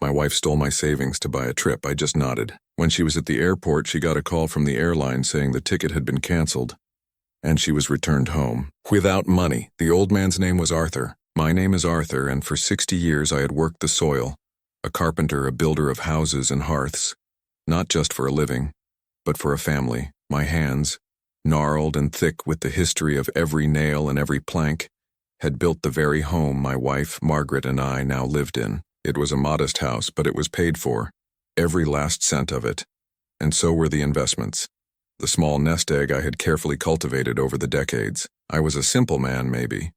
My wife stole my savings to buy a trip. I just nodded. When she was at the airport, she got a call from the airline saying the ticket had been canceled, and she was returned home. Without money. The old man's name was Arthur. My name is Arthur, and for 60 years I had worked the soil, a carpenter, a builder of houses and hearths, not just for a living, but for a family. My hands, gnarled and thick with the history of every nail and every plank, had built the very home my wife, Margaret, and I now lived in. It was a modest house, but it was paid for, every last cent of it, and so were the investments. The small nest egg I had carefully cultivated over the decades. I was a simple man, maybe,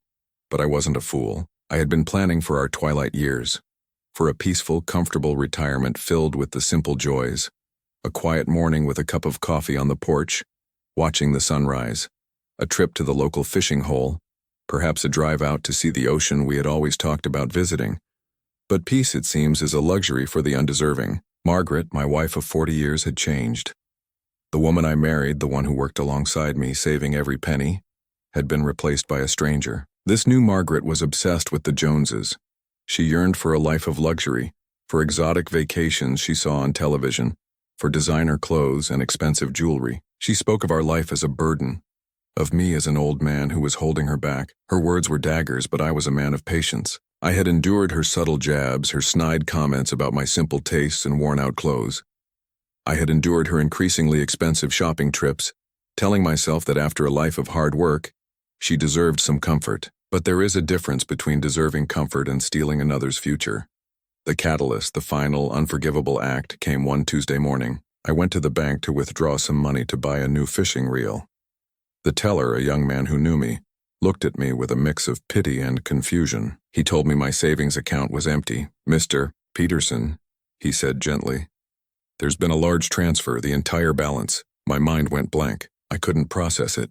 but I wasn't a fool. I had been planning for our twilight years, for a peaceful, comfortable retirement filled with the simple joys, a quiet morning with a cup of coffee on the porch, watching the sunrise, a trip to the local fishing hole, perhaps a drive out to see the ocean we had always talked about visiting. But peace, it seems, is a luxury for the undeserving. Margaret, my wife of 40 years, had changed. The woman I married, the one who worked alongside me, saving every penny, had been replaced by a stranger. This new Margaret was obsessed with the Joneses. She yearned for a life of luxury, for exotic vacations she saw on television, for designer clothes and expensive jewelry. She spoke of our life as a burden, of me as an old man who was holding her back. Her words were daggers, but I was a man of patience. I had endured her subtle jabs, her snide comments about my simple tastes and worn-out clothes. I had endured her increasingly expensive shopping trips, telling myself that after a life of hard work, she deserved some comfort. But there is a difference between deserving comfort and stealing another's future. The catalyst, the final, unforgivable act, came one Tuesday morning. I went to the bank to withdraw some money to buy a new fishing reel. The teller, a young man who knew me, looked at me with a mix of pity and confusion. He told me my savings account was empty. "Mr. Peterson," he said gently, "there's been a large transfer, the entire balance." My mind went blank. I couldn't process it.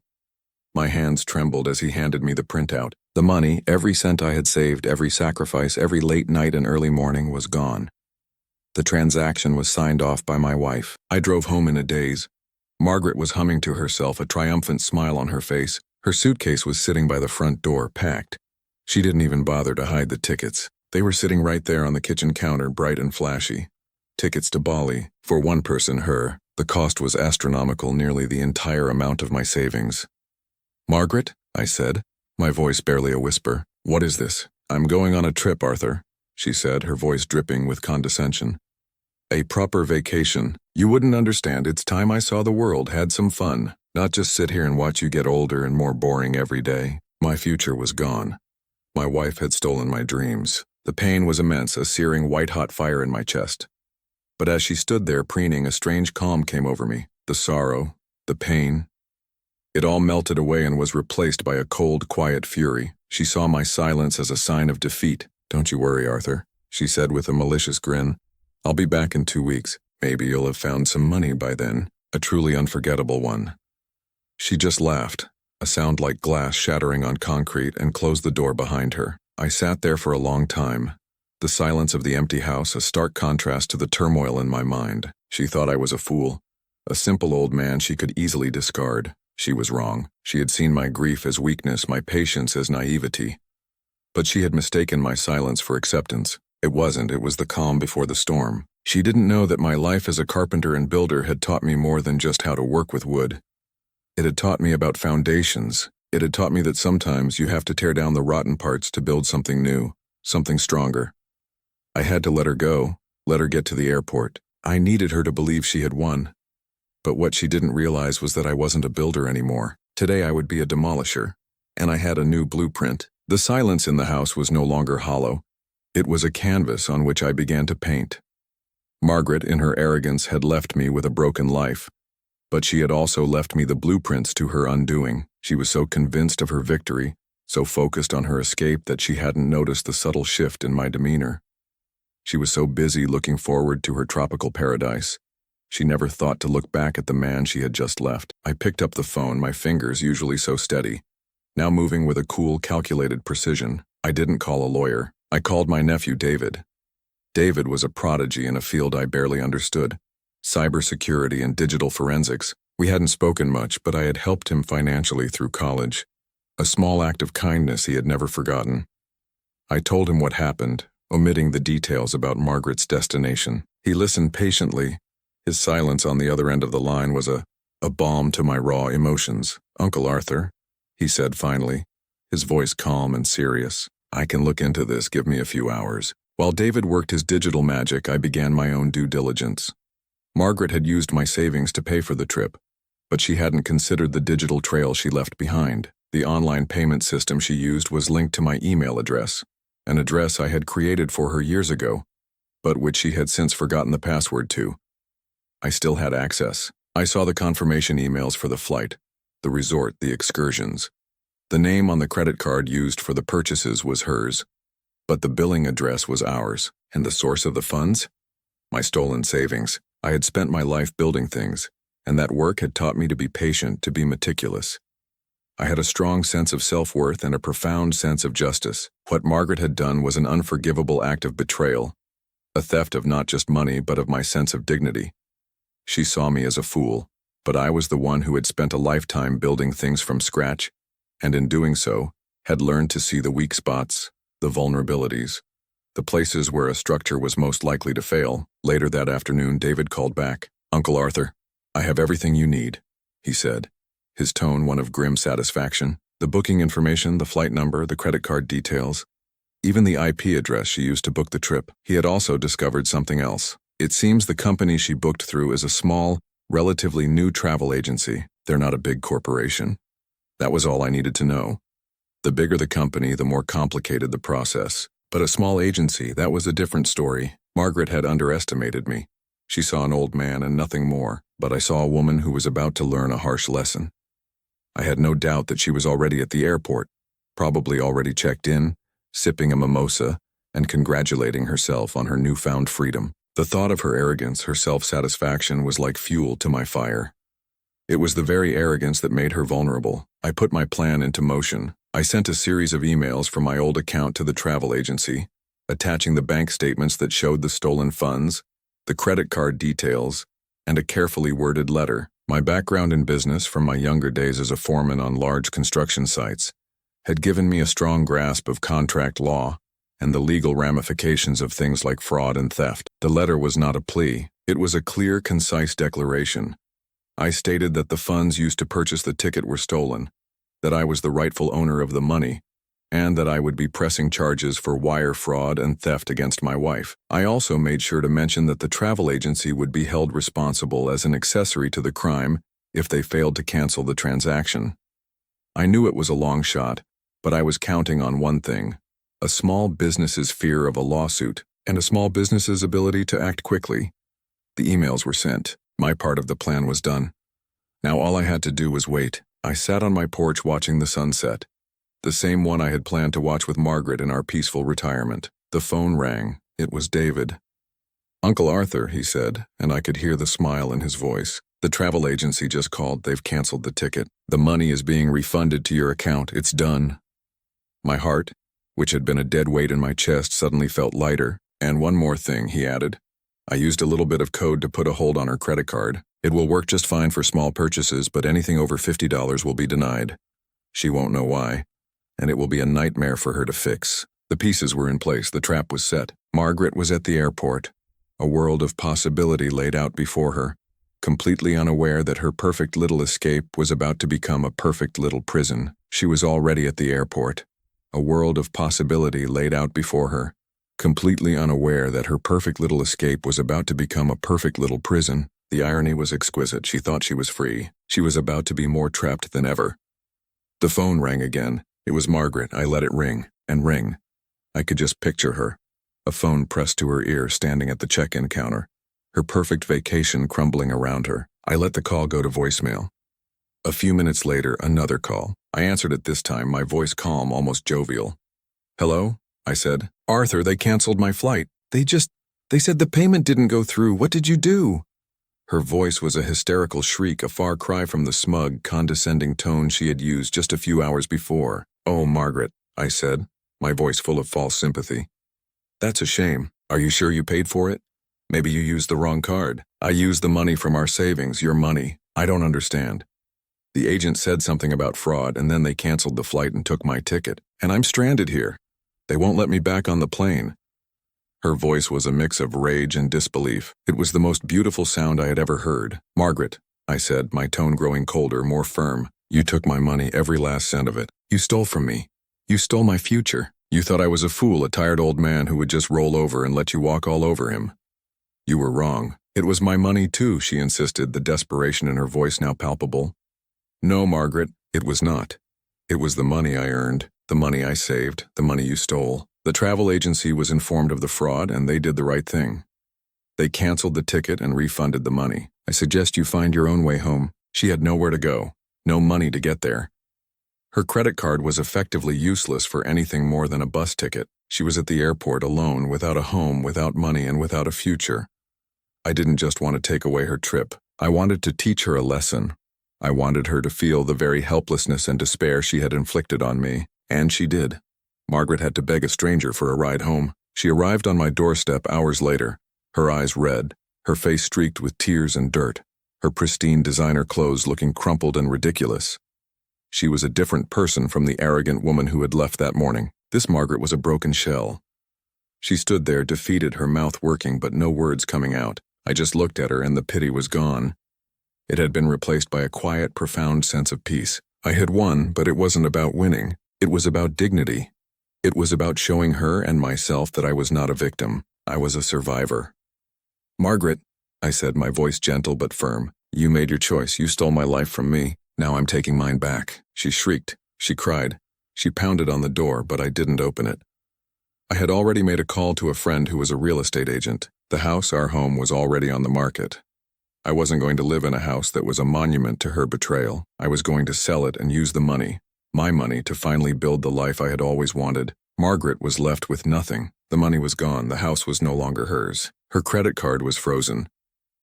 My hands trembled as he handed me the printout. The money, every cent I had saved, every sacrifice, every late night and early morning, was gone. The transaction was signed off by my wife. I drove home in a daze. Margaret was humming to herself, a triumphant smile on her face. Her suitcase was sitting by the front door, packed. She didn't even bother to hide the tickets. They were sitting right there on the kitchen counter, bright and flashy. Tickets to Bali. For one person, her. The cost was astronomical, nearly the entire amount of my savings. "Margaret," I said, my voice barely a whisper. "What is this?" "I'm going on a trip, Arthur," she said, her voice dripping with condescension. "A proper vacation. You wouldn't understand. It's time I saw the world, had some fun, not just sit here and watch you get older and more boring every day." My future was gone. My wife had stolen my dreams. The pain was immense, a searing white-hot fire in my chest. But as she stood there preening, a strange calm came over me. The sorrow, the pain, it all melted away and was replaced by a cold, quiet fury. She saw my silence as a sign of defeat. "Don't you worry, Arthur," she said with a malicious grin. "I'll be back in 2 weeks. Maybe you'll have found some money by then. A truly unforgettable one." She just laughed, a sound like glass shattering on concrete, and closed the door behind her. I sat there for a long time. The silence of the empty house, a stark contrast to the turmoil in my mind. She thought I was a fool, a simple old man she could easily discard. She was wrong. She had seen my grief as weakness, my patience as naivety. But she had mistaken my silence for acceptance. It wasn't, it was the calm before the storm. She didn't know that my life as a carpenter and builder had taught me more than just how to work with wood. It had taught me about foundations. It had taught me that sometimes you have to tear down the rotten parts to build something new, something stronger. I had to let her go, let her get to the airport. I needed her to believe she had won. But what she didn't realize was that I wasn't a builder anymore. Today I would be a demolisher. And I had a new blueprint. The silence in the house was no longer hollow. It was a canvas on which I began to paint. Margaret, in her arrogance, had left me with a broken life. But she had also left me the blueprints to her undoing. She was so convinced of her victory, so focused on her escape, that she hadn't noticed the subtle shift in my demeanor. She was so busy looking forward to her tropical paradise. She never thought to look back at the man she had just left. I picked up the phone, my fingers, usually so steady, now moving with a cool, calculated precision. I didn't call a lawyer. I called my nephew, David. David was a prodigy in a field I barely understood, cybersecurity and digital forensics. We hadn't spoken much, but I had helped him financially through college. A small act of kindness he had never forgotten. I told him what happened, omitting the details about Margaret's destination. He listened patiently. His silence on the other end of the line was a balm to my raw emotions. "Uncle Arthur," he said finally, his voice calm and serious. "I can look into this, give me a few hours." While David worked his digital magic, I began my own due diligence. Margaret had used my savings to pay for the trip, but she hadn't considered the digital trail she left behind. The online payment system she used was linked to my email address, an address I had created for her years ago, but which she had since forgotten the password to. I still had access. I saw the confirmation emails for the flight, the resort, the excursions. The name on the credit card used for the purchases was hers, but the billing address was ours. And the source of the funds? My stolen savings. I had spent my life building things, and that work had taught me to be patient, to be meticulous. I had a strong sense of self-worth and a profound sense of justice. What Margaret had done was an unforgivable act of betrayal, a theft of not just money but of my sense of dignity. She saw me as a fool, but I was the one who had spent a lifetime building things from scratch, and in doing so, had learned to see the weak spots, the vulnerabilities, the places where a structure was most likely to fail. Later that afternoon, David called back. "Uncle Arthur, I have everything you need," he said, his tone one of grim satisfaction. "The booking information, the flight number, the credit card details, even the IP address she used to book the trip." He had also discovered something else. It seems the company she booked through is a small, relatively new travel agency. They're not a big corporation. That was all I needed to know. The bigger the company, the more complicated the process. But a small agency, that was a different story. Margaret had underestimated me. She saw an old man and nothing more, but I saw a woman who was about to learn a harsh lesson. I had no doubt that she was already at the airport, probably already checked in, sipping a mimosa, and congratulating herself on her newfound freedom. The thought of her arrogance, her self-satisfaction, was like fuel to my fire. It was the very arrogance that made her vulnerable. I put my plan into motion. I sent a series of emails from my old account to the travel agency, attaching the bank statements that showed the stolen funds, the credit card details, and a carefully worded letter. My background in business from my younger days as a foreman on large construction sites had given me a strong grasp of contract law and the legal ramifications of things like fraud and theft. The letter was not a plea. It was a clear, concise declaration. I stated that the funds used to purchase the ticket were stolen, that I was the rightful owner of the money, and that I would be pressing charges for wire fraud and theft against my wife. I also made sure to mention that the travel agency would be held responsible as an accessory to the crime if they failed to cancel the transaction. I knew it was a long shot, but I was counting on one thing: a small business's fear of a lawsuit and a small business's ability to act quickly. The emails were sent. My part of the plan was done. Now all I had to do was wait. I sat on my porch watching the sunset, the same one I had planned to watch with Margaret in our peaceful retirement. The phone rang. It was David. "Uncle Arthur," he said, and I could hear the smile in his voice. "The travel agency just called. They've canceled the ticket. The money is being refunded to your account. It's done." My heart, which had been a dead weight in my chest, suddenly felt lighter. "And one more thing," he added. "I used a little bit of code to put a hold on her credit card. It will work just fine for small purchases, but anything over $50 will be denied. She won't know why, and it will be a nightmare for her to fix." The pieces were in place. The trap was set. Margaret was at the airport, a world of possibility laid out before her, completely unaware that her perfect little escape was about to become a perfect little prison. She was already at the airport, a world of possibility laid out before her, completely unaware that her perfect little escape was about to become a perfect little prison. The irony was exquisite. She thought she was free. She was about to be more trapped than ever. The phone rang again. It was Margaret. I let it ring and ring. I could just picture her, a phone pressed to her ear, standing at the check-in counter, her perfect vacation crumbling around her. I let the call go to voicemail. A few minutes later, another call. I answered it this time, my voice calm, almost jovial. "Hello?" I said. "Arthur, they canceled my flight. They said the payment didn't go through. What did you do?" Her voice was a hysterical shriek, a far cry from the smug, condescending tone she had used just a few hours before. "Oh, Margaret," I said, my voice full of false sympathy. "That's a shame. Are you sure you paid for it? Maybe you used the wrong card." "I used the money from our savings, your money. I don't understand. The agent said something about fraud, and then they canceled the flight and took my ticket. And I'm stranded here. They won't let me back on the plane. Her voice was a mix of rage and disbelief. It was the most beautiful sound I had ever heard. "Margaret," I said, my tone growing colder, more firm. "You took my money, every last cent of it. You stole from me. You stole my future. You thought I was a fool, a tired old man who would just roll over and let you walk all over him. You were wrong. It was my money too," she insisted, the desperation in her voice now palpable. "No, Margaret, it was not. It was the money I earned, the money I saved, the money you stole. The travel agency was informed of the fraud, and they did the right thing. They canceled the ticket and refunded the money. I suggest you find your own way home." She had nowhere to go, no money to get there. Her credit card was effectively useless for anything more than a bus ticket. She was at the airport alone, without a home, without money, and without a future. I didn't just want to take away her trip. I wanted to teach her a lesson. I wanted her to feel the very helplessness and despair she had inflicted on me, and she did. Margaret had to beg a stranger for a ride home. She arrived on my doorstep hours later, her eyes red, her face streaked with tears and dirt, her pristine designer clothes looking crumpled and ridiculous. She was a different person from the arrogant woman who had left that morning. This Margaret was a broken shell. She stood there, defeated, her mouth working but no words coming out. I just looked at her and the pity was gone. It had been replaced by a quiet, profound sense of peace. I had won, but it wasn't about winning. It was about dignity. It was about showing her and myself that I was not a victim. I was a survivor. "Margaret," I said, my voice gentle but firm, "you made your choice. You stole my life from me. Now I'm taking mine back." She shrieked. She cried. She pounded on the door, but I didn't open it. I had already made a call to a friend who was a real estate agent. The house, our home, was already on the market. I wasn't going to live in a house that was a monument to her betrayal. I was going to sell it and use the money, my money, to finally build the life I had always wanted. Margaret was left with nothing. The money was gone. The house was no longer hers. Her credit card was frozen.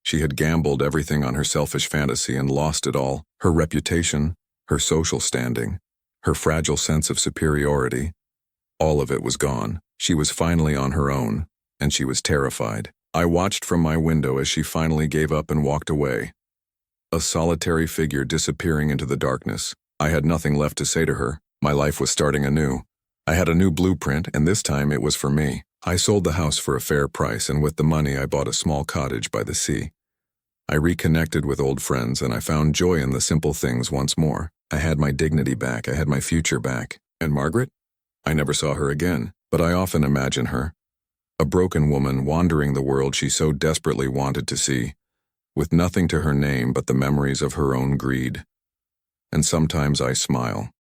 She had gambled everything on her selfish fantasy and lost it all. Her reputation, her social standing, her fragile sense of superiority. All of it was gone. She was finally on her own, and she was terrified. I watched from my window as she finally gave up and walked away. A solitary figure disappearing into the darkness. I had nothing left to say to her. My life was starting anew. I had a new blueprint, and this time it was for me. I sold the house for a fair price, and with the money I bought a small cottage by the sea. I reconnected with old friends, and I found joy in the simple things once more. I had my dignity back. I had my future back. And Margaret? I never saw her again, but I often imagine her. A broken woman wandering the world she so desperately wanted to see, with nothing to her name but the memories of her own greed. And sometimes I smile.